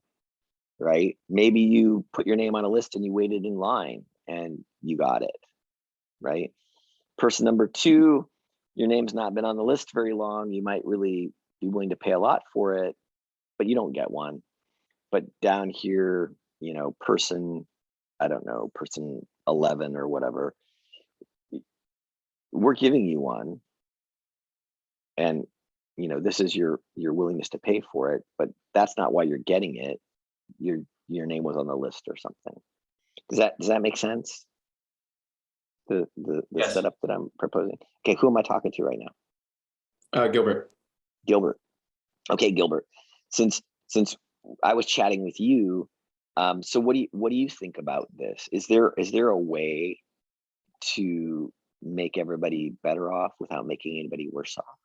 [SPEAKER 1] right? Maybe you put your name on a list and you waited in line and you got it, right? Person number two, your name's not been on the list very long. You might really be willing to pay a lot for it, but you don't get one. But down here, you know, person, I don't know, person 11 or whatever, we're giving you one. And, you know, this is your willingness to pay for it, but that's not why you're getting it. Your name was on the list or something. Does that make sense? The
[SPEAKER 2] Yes.
[SPEAKER 1] setup that I'm proposing. Okay, who am I talking to right now?
[SPEAKER 6] Gilbert.
[SPEAKER 1] Gilbert. Okay, Gilbert. Since I was chatting with you, so what do you think about this? Is there a way to make everybody better off without making anybody worse off,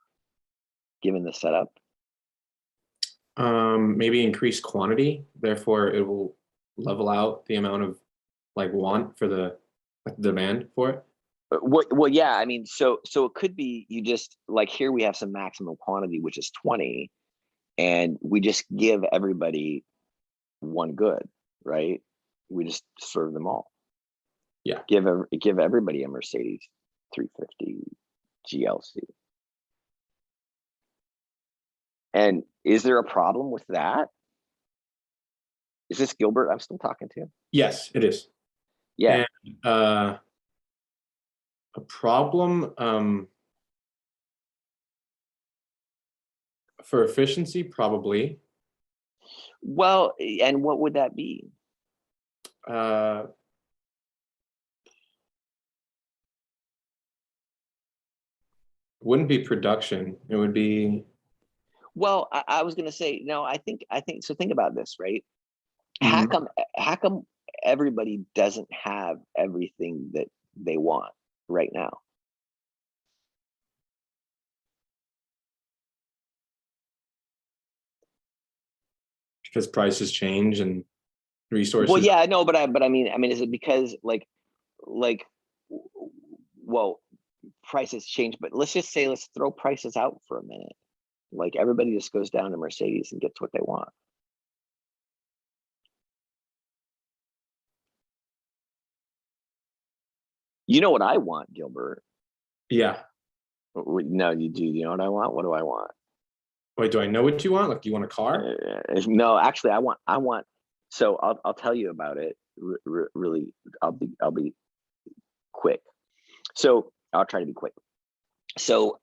[SPEAKER 1] given the setup?
[SPEAKER 6] Maybe increase quantity, therefore it will level out the amount of like want for the demand for it.
[SPEAKER 1] Well, yeah, I mean, so it could be you just like, here we have some maximum quantity, which is 20, and we just give everybody one good, right? We just serve them all.
[SPEAKER 6] Yeah.
[SPEAKER 1] Give everybody a Mercedes 350 GLC. And is there a problem with that? Is this Gilbert I'm still talking to?
[SPEAKER 6] Yes, it is.
[SPEAKER 1] Yeah.
[SPEAKER 6] And, a problem, For efficiency, probably.
[SPEAKER 1] Well, and what would that be?
[SPEAKER 6] Wouldn't be production. It would be.
[SPEAKER 1] Well, I was going to say, no, I think so. Think about this, right? How come everybody doesn't have everything that they want right now?
[SPEAKER 6] Because prices change and resources.
[SPEAKER 1] Well, yeah, no, but I mean, is it because like, well, prices change, but let's just say, let's throw prices out for a minute. Like everybody just goes down to Mercedes and gets what they want. You know what I want, Gilbert?
[SPEAKER 6] Yeah.
[SPEAKER 1] No, you do. You know what I want? What do I want?
[SPEAKER 6] Wait, do I know what you want? Like, do you want a car?
[SPEAKER 1] No, actually, I want. So I'll tell you about it. Really, I'll be quick. So I'll try to be quick. So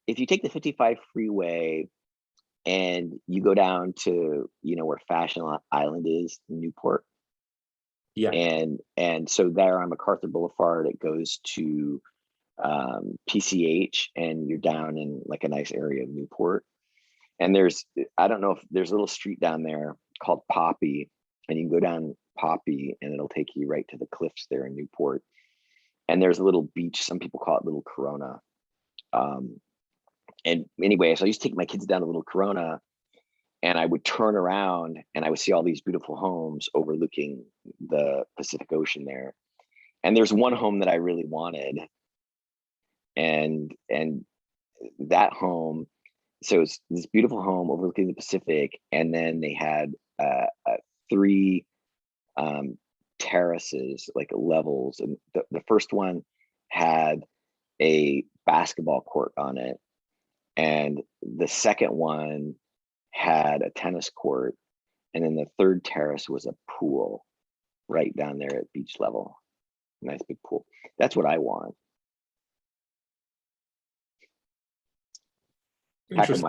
[SPEAKER 1] if you take the 55 freeway and you go down to, where Fashion Island is, Newport.
[SPEAKER 6] Yeah.
[SPEAKER 1] And so there on MacArthur Boulevard, it goes to PCH, and you're down in like a nice area of Newport. And I don't know if there's a little street down there called Poppy, and you can go down Poppy and it'll take you right to the cliffs there in Newport. And there's a little beach, some people call it Little Corona. And anyway, so I used to take my kids down to Little Corona, and I would turn around and I would see all these beautiful homes overlooking the Pacific Ocean there. And there's one home that I really wanted. And that home, so it's this beautiful home overlooking the Pacific. And then they had 3 terraces, like levels. And the first one had a basketball court on it. And the second one had a tennis court. And then the third terrace was a pool right down there at beach level. Nice big pool. That's what I want. How come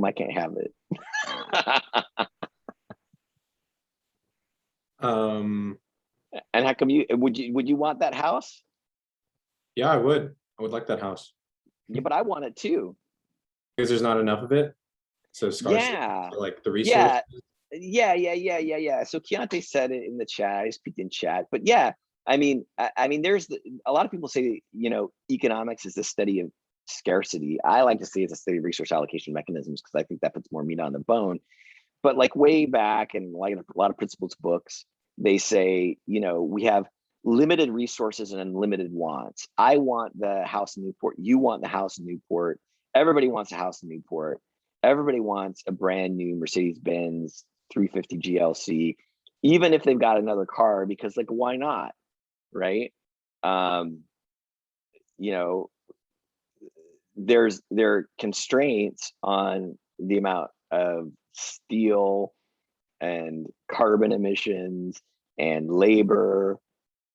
[SPEAKER 1] I can't have it? And how come would you want that house?
[SPEAKER 6] Yeah, I would like that house.
[SPEAKER 1] Yeah, but I want it too.
[SPEAKER 6] Because there's not enough of it. So scarcity,
[SPEAKER 1] Yeah.
[SPEAKER 6] so like the resource.
[SPEAKER 1] Yeah. So Keontae said it in the chat. I speak in chat, but yeah, I mean, there's a lot of people say, economics is the study of scarcity. I like to say it's a study of resource allocation mechanisms, because I think that puts more meat on the bone. But like way back in like a lot of principles books, they say, we have limited resources and unlimited wants. I want the house in Newport. You want the house in Newport. Everybody wants a house in Newport. Everybody wants a brand new Mercedes-Benz 350 GLC, even if they've got another car, because like, why not? Right? There are constraints on the amount of steel and carbon emissions and labor,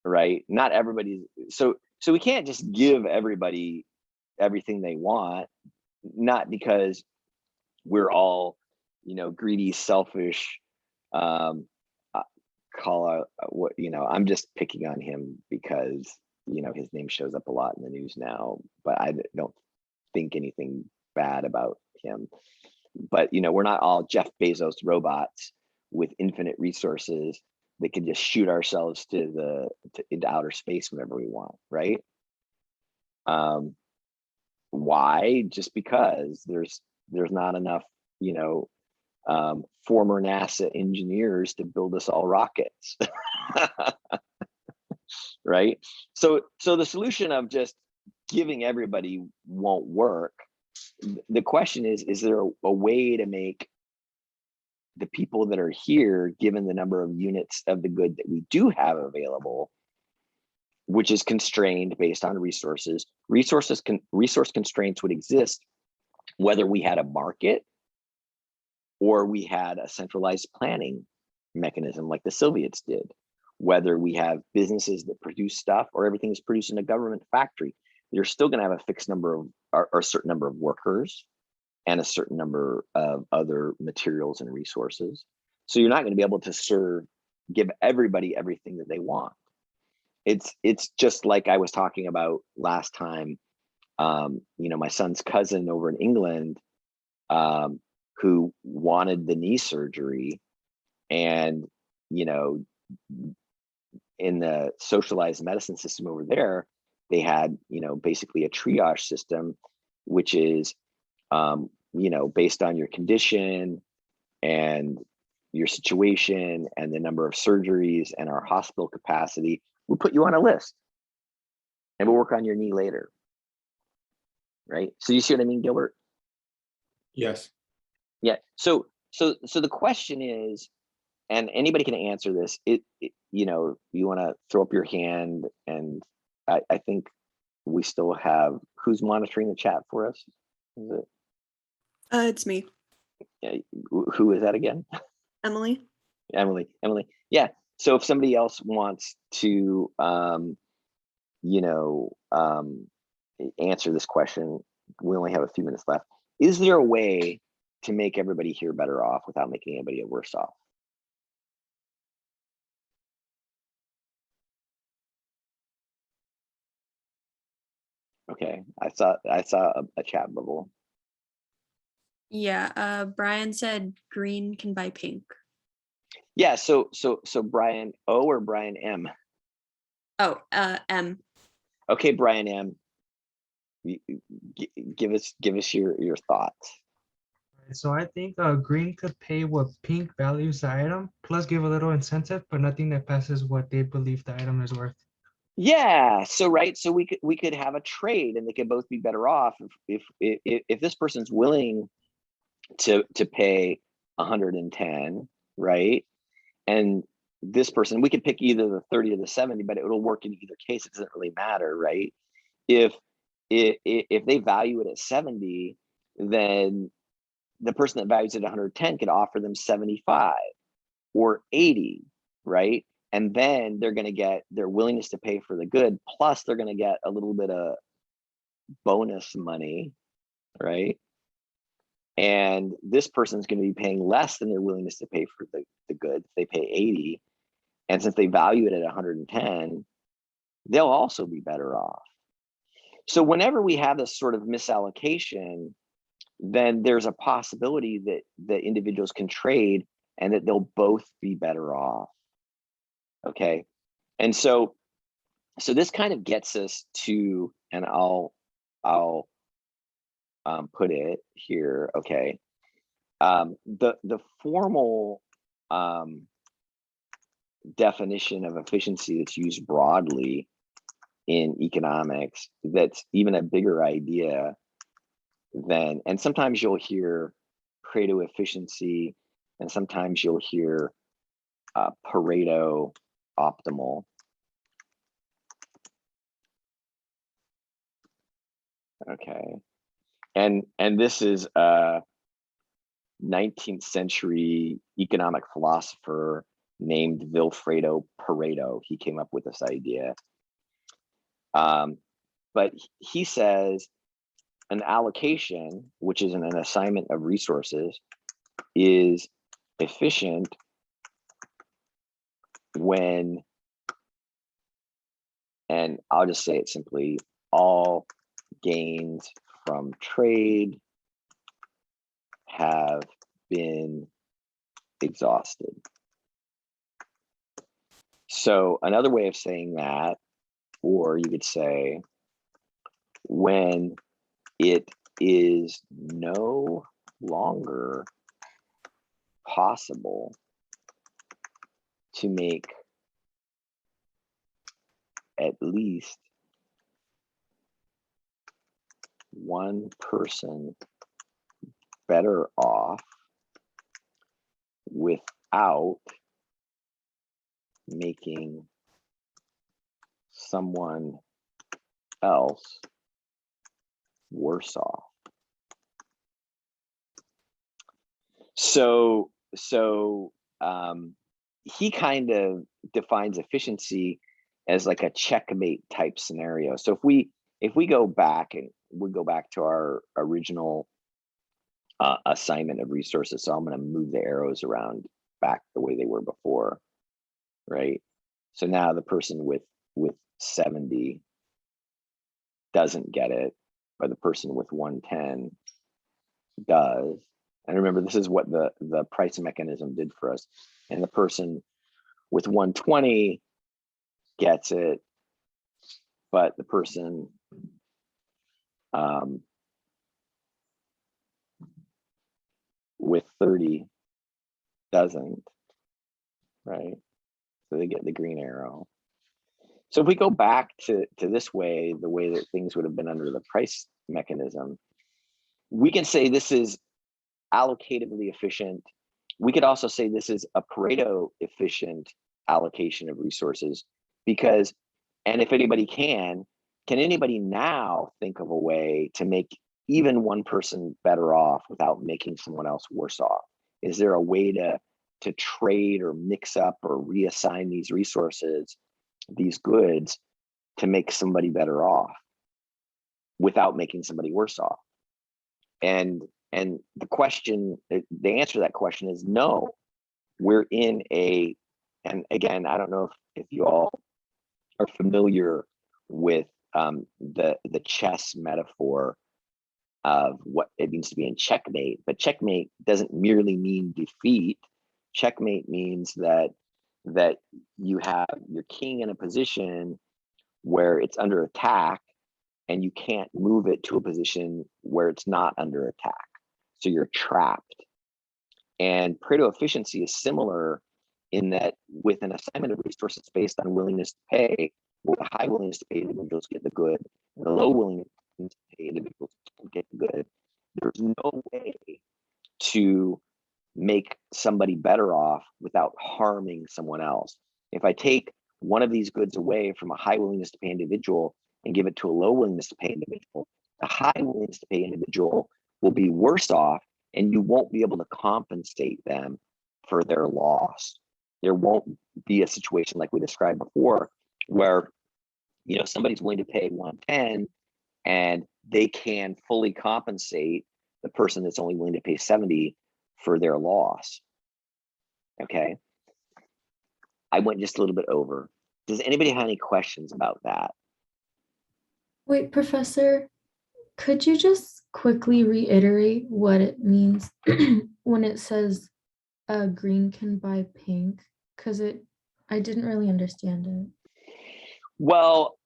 [SPEAKER 1] right? Not everybody. So we can't just give everybody everything they want, not because we're all, greedy, selfish. I'm just picking on him because, his name shows up a lot in the news now, but I don't think anything bad about him. But, we're not all Jeff Bezos robots with infinite resources that can just shoot ourselves into outer space whenever we want, right? Why? Just because there's not enough, former NASA engineers to build us all rockets. Right? So the solution of just giving everybody won't work. The question is there a way to make the people that are here, given the number of units of the good that we do have available, which is constrained based on resources. Resource constraints would exist whether we had a market or we had a centralized planning mechanism like the Soviets did, whether we have businesses that produce stuff or everything is produced in a government factory. You're still going to have a fixed number of or a certain number of workers, and a certain number of other materials and resources. So you're not going to be able to give everybody everything that they want. It's just like I was talking about last time. My son's cousin over in England, who wanted the knee surgery, and in the socialized medicine system over there, they had basically a triage system, which is based on your condition and your situation and the number of surgeries and our hospital capacity, we'll put you on a list and we'll work on your knee later. Right? So you see what I mean, Gilbert?
[SPEAKER 6] Yes.
[SPEAKER 1] Yeah. So the question is, and anybody can answer this, you want to throw up your hand, and I think we still have, who's monitoring the chat for us? Is it?
[SPEAKER 5] It's me,
[SPEAKER 1] Who is that again?
[SPEAKER 5] Emily.
[SPEAKER 1] Emily. Yeah. So if somebody else wants to, answer this question, we only have a few minutes left. Is there a way to make everybody here better off without making anybody worse off? Okay, I saw a chat bubble.
[SPEAKER 7] Yeah, Brian said green can buy pink.
[SPEAKER 1] Yeah, so Brian O or Brian M?
[SPEAKER 7] Oh, M.
[SPEAKER 1] Okay, Brian M. Give us your thoughts.
[SPEAKER 8] So I think green could pay what pink values the item, plus give a little incentive, but nothing that passes what they believe the item is worth.
[SPEAKER 1] Yeah, so we could have a trade, and they could both be better off if this person's willing to pay 110, right? And this person, we could pick either the 30 or the 70, but it'll work in either case. It doesn't really matter, right? If they value it at 70, then the person that values it at 110 could offer them 75 or 80, right? And then they're going to get their willingness to pay for the good, plus they're going to get a little bit of bonus money, right? And this person's going to be paying less than their willingness to pay for the good. They pay 80, and since they value it at 110, they'll also be better off. So whenever we have this sort of misallocation, then there's a possibility that individuals can trade and that they'll both be better off. Okay, and so this kind of gets us to, and I'll put it here. Okay, the formal definition of efficiency that's used broadly in economics, that's even a bigger idea than, and sometimes you'll hear Pareto efficiency, and sometimes you'll hear Pareto optimal. Okay, and this is a 19th century economic philosopher named Vilfredo Pareto. He came up with this idea. But he says an allocation, which is an assignment of resources, is efficient when, and I'll just say it simply, all gains from trade have been exhausted. So another way of saying that, or you could say, when it is no longer possible to make at least one person better off without making someone else worse off. So he kind of defines efficiency as like a checkmate type scenario. So if we go back, and we go back to our original assignment of resources. So I'm going to move the arrows around back the way they were before, right? So now the person with 70 doesn't get it, but the person with 110 does. And remember, this is what the price mechanism did for us. And the person with 120 gets it, but the person with 30 doesn't, right? So they get the green arrow. So if we go back to this way, the way that things would have been under the price mechanism, we can say this is allocatively efficient. We could also say this is a Pareto efficient allocation of resources because, and if anybody can anybody now think of a way to make even one person better off without making someone else worse off? Is there a way to trade or mix up or reassign these resources, these goods, to make somebody better off without making somebody worse off? And the question, the answer to that question is no. We're in a, and again, I don't know if you all are familiar with the chess metaphor of what it means to be in checkmate, but checkmate doesn't merely mean defeat. Checkmate means that you have your king in a position where it's under attack and you can't move it to a position where it's not under attack. So you're trapped. And Pareto efficiency is similar in that with an assignment of resources based on willingness to pay, where the high willingness to pay individuals get the good, and the low willingness to pay individuals get the good, there's no way to make somebody better off without harming someone else. If I take one of these goods away from a high willingness to pay individual and give it to a low willingness to pay individual, the high willingness to pay individual will be worse off, and you won't be able to compensate them for their loss. There won't be a situation like we described before where, you know, somebody's willing to pay 110 and they can fully compensate the person that's only willing to pay 70 for their loss. Okay. I went just a little bit over. Does anybody have any questions about that?
[SPEAKER 9] Wait, Professor, could you just quickly reiterate what it means when it says green can buy pink? Because I didn't really understand it.
[SPEAKER 1] Well,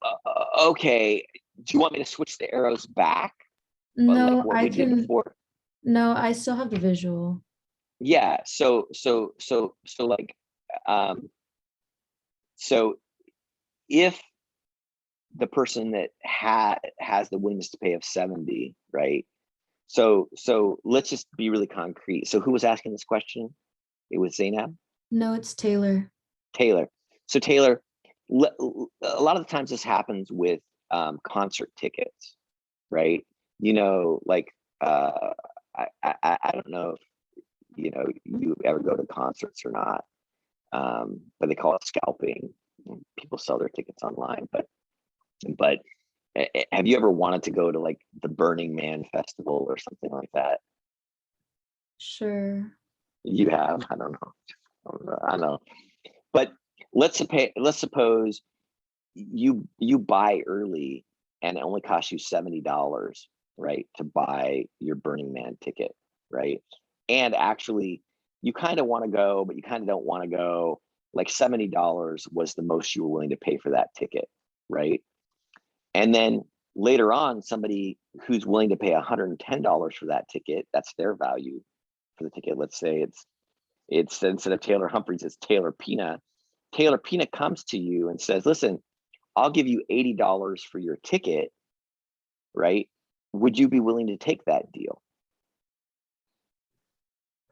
[SPEAKER 1] okay. Do you want me to switch the arrows back?
[SPEAKER 9] No,
[SPEAKER 1] like what
[SPEAKER 9] I
[SPEAKER 1] we did
[SPEAKER 9] can.
[SPEAKER 1] before?
[SPEAKER 9] No, I still have the visual.
[SPEAKER 1] Yeah. So like, so if the person that has the willingness to pay of 70, right? So let's just be really concrete. So who was asking this question? It was Zainab?
[SPEAKER 9] No, it's Taylor.
[SPEAKER 1] Taylor. So Taylor, a lot of the times this happens with concert tickets, right? You know, like I don't know if you ever go to concerts or not, but they call it scalping. People sell their tickets online, but have you ever wanted to go to like the Burning Man festival or something like that?
[SPEAKER 9] Sure.
[SPEAKER 1] You have? I don't know. I know. But let's suppose you buy early and it only costs you $70, right, to buy your Burning Man ticket, right? And actually you kind of want to go, but you kind of don't want to go. Like $70 was the most you were willing to pay for that ticket, right? And then later on, somebody who's willing to pay $110 for that ticket, that's their value for the ticket. Let's say it's instead of Taylor Humphreys, it's Taylor Pina. Taylor Pina comes to you and says, listen, I'll give you $80 for your ticket, right? Would you be willing to take that deal?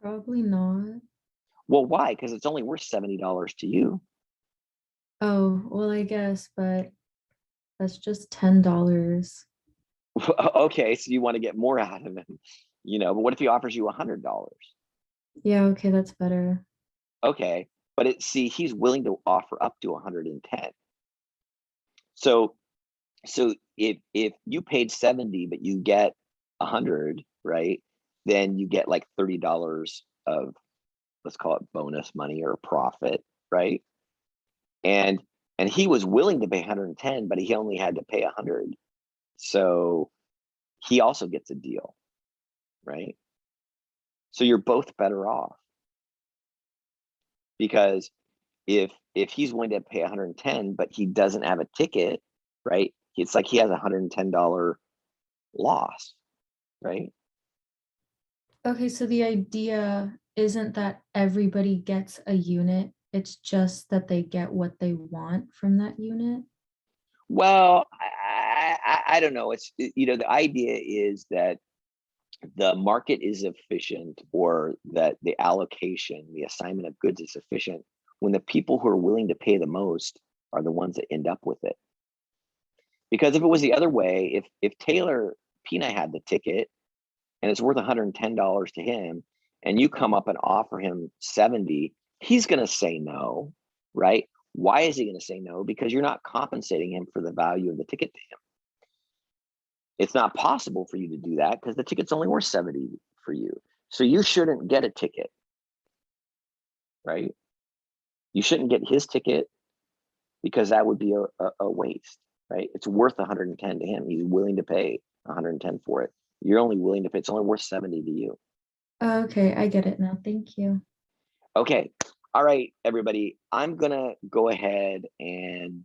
[SPEAKER 9] Probably not.
[SPEAKER 1] Well, why? Because it's only worth $70 to you.
[SPEAKER 9] Oh, well, I guess, but that's just $10.
[SPEAKER 1] Okay, so you want to get more out of him, but what if he offers you $100?
[SPEAKER 9] Yeah, okay, that's better.
[SPEAKER 1] Okay, but he's willing to offer up to 110. So if you paid 70 but you get 100, right, then you get like $30 of, let's call it bonus money or profit, right? And he was willing to pay 110, but he only had to pay 100. So he also gets a deal, right? So you're both better off. Because if he's willing to pay 110, but he doesn't have a ticket, right? It's like he has a $110 loss, right?
[SPEAKER 9] Okay, so the idea isn't that everybody gets a unit, it's just that they get what they want from that unit?
[SPEAKER 1] Well, I don't know. It's, you know, the idea is that the market is efficient, or that the allocation, the assignment of goods is efficient when the people who are willing to pay the most are the ones that end up with it. Because if it was the other way, if Taylor Pina had the ticket and it's worth $110 to him, and you come up and offer him 70, he's going to say no, right? Why is he going to say no? Because you're not compensating him for the value of the ticket to him. It's not possible for you to do that because the ticket's only worth 70 for you. So you shouldn't get a ticket, right? You shouldn't get his ticket because that would be a waste, right? It's worth 110 to him. He's willing to pay 110 for it. You're only willing to pay, it's only worth 70 to you.
[SPEAKER 9] Okay, I get it now. Thank you.
[SPEAKER 1] Okay. All right, everybody. I'm gonna go ahead and